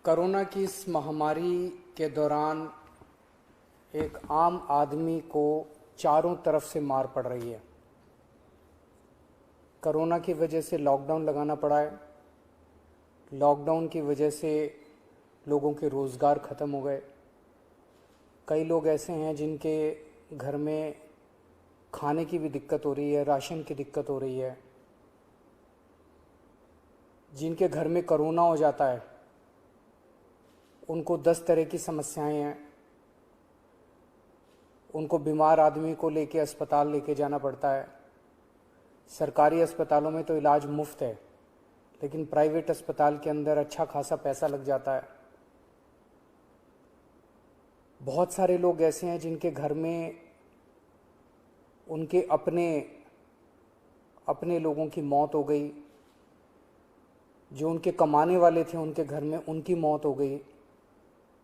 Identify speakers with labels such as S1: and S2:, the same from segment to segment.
S1: Corona की इस महामारी के दौरान एक आम आदमी को चारों तरफ से मार पड़ रही है। कोरोना की वजह से लॉकडाउन लगाना पड़ा है। लॉकडाउन की वजह से लोगों के रोज़गार ख़त्म हो गए। कई लोग ऐसे हैं जिनके घर में खाने की भी दिक्कत हो रही है, राशन की दिक्कत हो रही है। जिनके घर में कोरोना हो जाता है उनको 10 तरह की समस्याएं हैं। उनको बीमार आदमी को लेके अस्पताल लेके जाना पड़ता है। सरकारी अस्पतालों में तो इलाज मुफ्त है, लेकिन प्राइवेट अस्पताल के अंदर अच्छा खासा पैसा लग जाता है। बहुत सारे लोग ऐसे हैं जिनके घर में उनके अपने लोगों की मौत हो गई। जो उनके कमाने वाले थे उनके घर में उनकी मौत हो गई।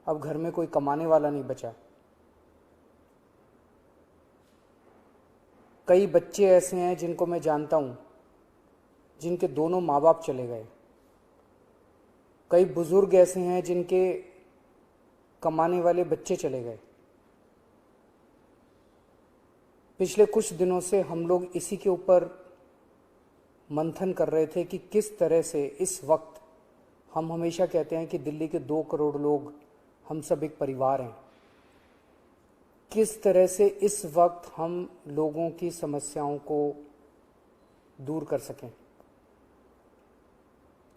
S1: अब घर में कोई कमाने वाला नहीं बचा। कई बच्चे ऐसे हैं जिनको मैं जानता हूं जिनके दोनों माँ बाप चले गए। कई बुजुर्ग ऐसे हैं जिनके कमाने वाले बच्चे चले गए। पिछले कुछ दिनों से हम लोग इसी के ऊपर मंथन कर रहे थे कि किस तरह से इस वक्त, हम हमेशा कहते हैं कि दिल्ली के 2 करोड़ लोग हम सब एक परिवार हैं, किस तरह से इस वक्त हम लोगों की समस्याओं को दूर कर सकें।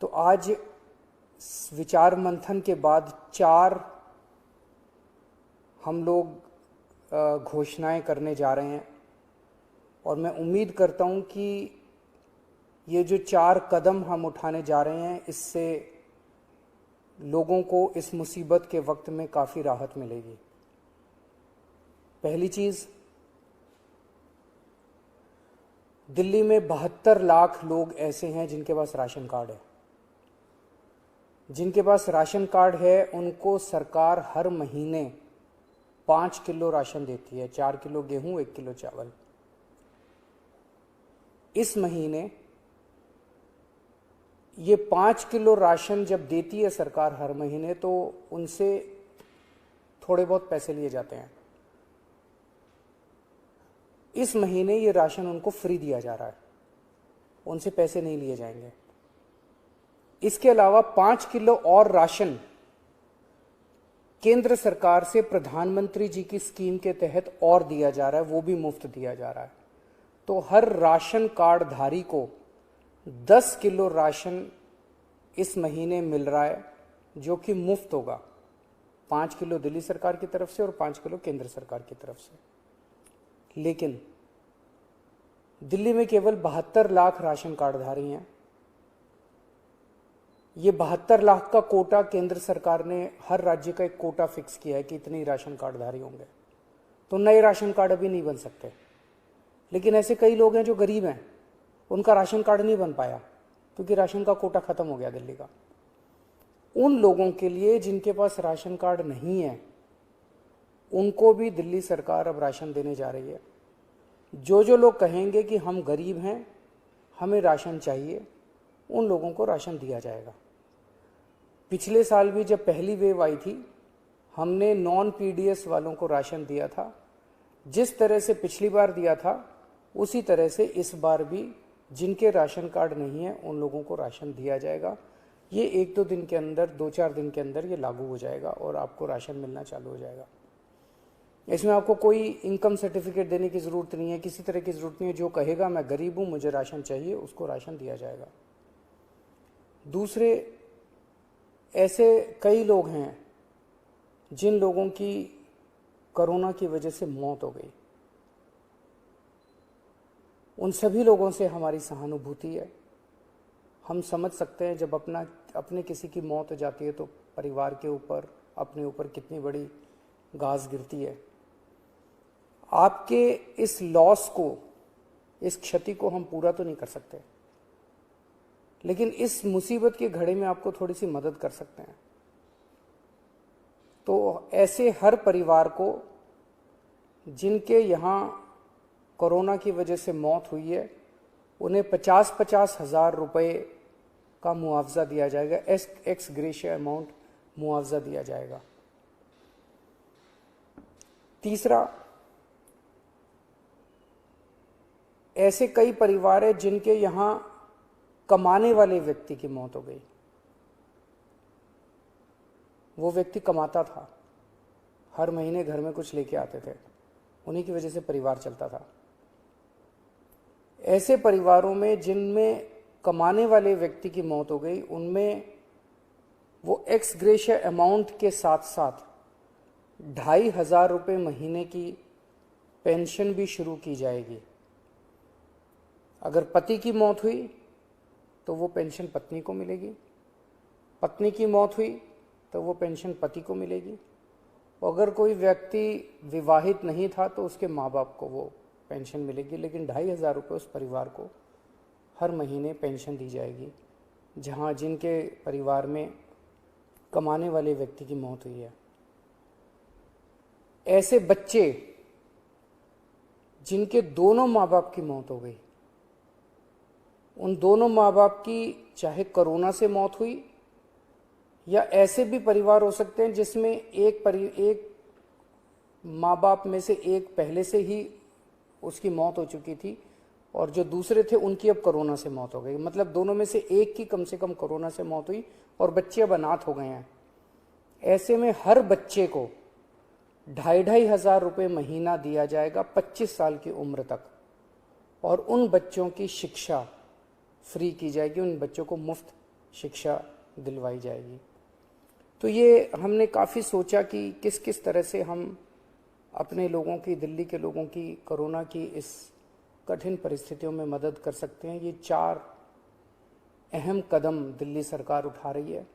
S1: तो आज विचार मंथन के बाद 4 हम लोग घोषणाएं करने जा रहे हैं और मैं उम्मीद करता हूं कि ये जो 4 कदम हम उठाने जा रहे हैं इससे लोगों को इस मुसीबत के वक्त में काफ़ी राहत मिलेगी। पहली चीज़, दिल्ली में 72 लाख लोग ऐसे हैं जिनके पास राशन कार्ड है। जिनके पास राशन कार्ड है उनको सरकार हर महीने 5 किलो राशन देती है, 4 किलो गेहूं, 1 किलो चावल। इस महीने ये 5 किलो राशन जब देती है सरकार हर महीने, तो उनसे थोड़े बहुत पैसे लिए जाते हैं। इस महीने ये राशन उनको फ्री दिया जा रहा है, उनसे पैसे नहीं लिए जाएंगे। इसके अलावा 5 किलो और राशन केंद्र सरकार से प्रधानमंत्री जी की स्कीम के तहत और दिया जा रहा है, वो भी मुफ्त दिया जा रहा है। तो हर राशन कार्ड धारी को 10 किलो राशन इस महीने मिल रहा है, जो कि मुफ्त होगा। 5 किलो दिल्ली सरकार की तरफ से और 5 किलो केंद्र सरकार की तरफ से। लेकिन दिल्ली में केवल 72 लाख राशन कार्डधारी हैं। ये 72 लाख का कोटा केंद्र सरकार ने हर राज्य का एक कोटा फिक्स किया है कि इतने ही राशन कार्डधारी होंगे। तो नए राशन कार्ड अभी नहीं बन सकते। लेकिन ऐसे कई लोग हैं जो गरीब हैं, उनका राशन कार्ड नहीं बन पाया क्योंकि राशन का कोटा खत्म हो गया दिल्ली का। उन लोगों के लिए जिनके पास राशन कार्ड नहीं है, उनको भी दिल्ली सरकार अब राशन देने जा रही है। जो लोग कहेंगे कि हम गरीब हैं, हमें राशन चाहिए, उन लोगों को राशन दिया जाएगा। पिछले साल भी जब पहली वेव आई थी, हमने नॉन पीडीएस वालों को राशन दिया था। जिस तरह से पिछली बार दिया था उसी तरह से इस बार भी जिनके राशन कार्ड नहीं है उन लोगों को राशन दिया जाएगा। ये 1-2 दिन के अंदर, 2-4 दिन के अंदर ये लागू हो जाएगा और आपको राशन मिलना चालू हो जाएगा। इसमें आपको कोई इनकम सर्टिफिकेट देने की ज़रूरत नहीं है, किसी तरह की ज़रूरत नहीं है। जो कहेगा मैं गरीब हूँ, मुझे राशन चाहिए, उसको राशन दिया जाएगा। दूसरे, ऐसे कई लोग हैं जिन लोगों की कोरोना की वजह से मौत हो गई। उन सभी लोगों से हमारी सहानुभूति है। हम समझ सकते हैं जब अपने किसी की मौत हो जाती है तो परिवार के ऊपर, अपने ऊपर कितनी बड़ी गाज गिरती है। आपके इस लॉस को, इस क्षति को हम पूरा तो नहीं कर सकते, लेकिन इस मुसीबत के घड़े में आपको थोड़ी सी मदद कर सकते हैं। तो ऐसे हर परिवार को जिनके यहाँ कोरोना की वजह से मौत हुई है, उन्हें 50-50 हज़ार रुपये का मुआवजा दिया जाएगा, एक्स ग्रेशिया अमाउंट मुआवजा दिया जाएगा। तीसरा, ऐसे कई परिवार हैं जिनके यहां कमाने वाले व्यक्ति की मौत हो गई। वो व्यक्ति कमाता था, हर महीने घर में कुछ लेके आते थे, उन्हीं की वजह से परिवार चलता था। ऐसे परिवारों में जिनमें कमाने वाले व्यक्ति की मौत हो गई, उनमें वो एक्स ग्रेशिया अमाउंट के साथ साथ 2,500 रुपये महीने की पेंशन भी शुरू की जाएगी। अगर पति की मौत हुई तो वो पेंशन पत्नी को मिलेगी, पत्नी की मौत हुई तो वो पेंशन पति को मिलेगी, अगर कोई व्यक्ति विवाहित नहीं था तो उसके माँ बाप को वो पेंशन मिलेगी। लेकिन 2,500 रुपये उस परिवार को हर महीने पेंशन दी जाएगी जहाँ जिनके परिवार में कमाने वाले व्यक्ति की मौत हुई है। ऐसे बच्चे जिनके दोनों माँ बाप की मौत हो गई, उन दोनों माँ बाप की चाहे कोरोना से मौत हुई या ऐसे भी परिवार हो सकते हैं जिसमें एक माँ बाप में से एक पहले से ही उसकी मौत हो चुकी थी और जो दूसरे थे उनकी अब कोरोना से मौत हो गई। मतलब दोनों में से एक की कम से कम कोरोना से मौत हुई और बच्चे अब अनाथ हो गए हैं। ऐसे में हर बच्चे को 2,500 रुपये महीना दिया जाएगा 25 साल की उम्र तक, और उन बच्चों की शिक्षा फ्री की जाएगी, उन बच्चों को मुफ्त शिक्षा दिलवाई जाएगी। तो ये हमने काफ़ी सोचा कि किस किस तरह से हम अपने लोगों की, दिल्ली के लोगों की कोरोना की इस कठिन परिस्थितियों में मदद कर सकते हैं। ये 4 अहम कदम दिल्ली सरकार उठा रही है।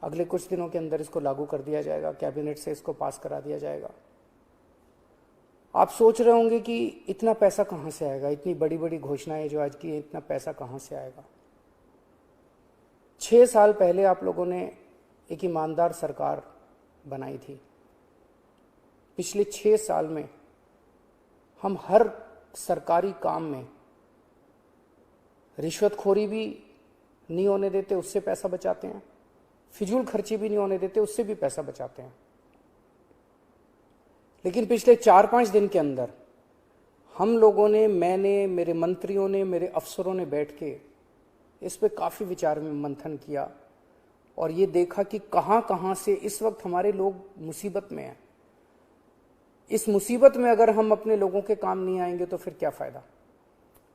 S1: अगले कुछ दिनों के अंदर इसको लागू कर दिया जाएगा, कैबिनेट से इसको पास करा दिया जाएगा। आप सोच रहे होंगे कि इतना पैसा कहाँ से आएगा, इतनी बड़ी बड़ी घोषणाएं जो आज की है, इतना पैसा कहाँ से आएगा। 6 साल पहले आप लोगों ने एक ईमानदार सरकार बनाई थी। पिछले 6 साल में हम हर सरकारी काम में रिश्वतखोरी भी नहीं होने देते, उससे पैसा बचाते हैं, फिजूल खर्ची भी नहीं होने देते, उससे भी पैसा बचाते हैं। लेकिन पिछले 4-5 दिन के अंदर हम लोगों ने, मैंने, मेरे मंत्रियों ने, मेरे अफसरों ने बैठ के इस पे काफ़ी विचार में मंथन किया और ये देखा कि कहाँ कहाँ से इस वक्त हमारे लोग मुसीबत में हैं। इस मुसीबत में अगर हम अपने लोगों के काम नहीं आएंगे तो फिर क्या फ़ायदा।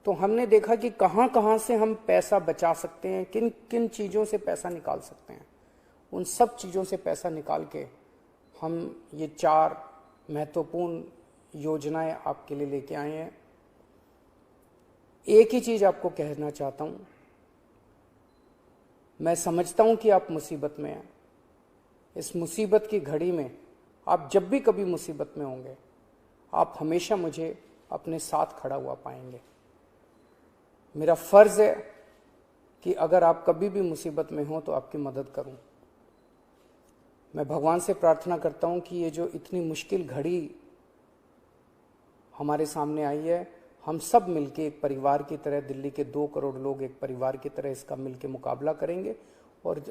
S1: तो हमने देखा कि कहाँ कहाँ से हम पैसा बचा सकते हैं, किन किन चीज़ों से पैसा निकाल सकते हैं। उन सब चीज़ों से पैसा निकाल के हम ये 4 महत्वपूर्ण योजनाएं आपके लिए लेके आए हैं। एक ही चीज़ आपको कहना चाहता हूँ, मैं समझता हूँ कि आप मुसीबत में हैं। इस मुसीबत की घड़ी में आप जब भी कभी मुसीबत में होंगे, आप हमेशा मुझे अपने साथ खड़ा हुआ पाएंगे। मेरा फ़र्ज़ है कि अगर आप कभी भी मुसीबत में हो तो आपकी मदद करूं। मैं भगवान से प्रार्थना करता हूं कि ये जो इतनी मुश्किल घड़ी हमारे सामने आई है, हम सब मिलके एक परिवार की तरह, दिल्ली के 2 करोड़ लोग एक परिवार की तरह इसका मिलके मुकाबला करेंगे और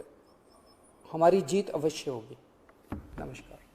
S1: हमारी जीत अवश्य होगी। नमस्कार।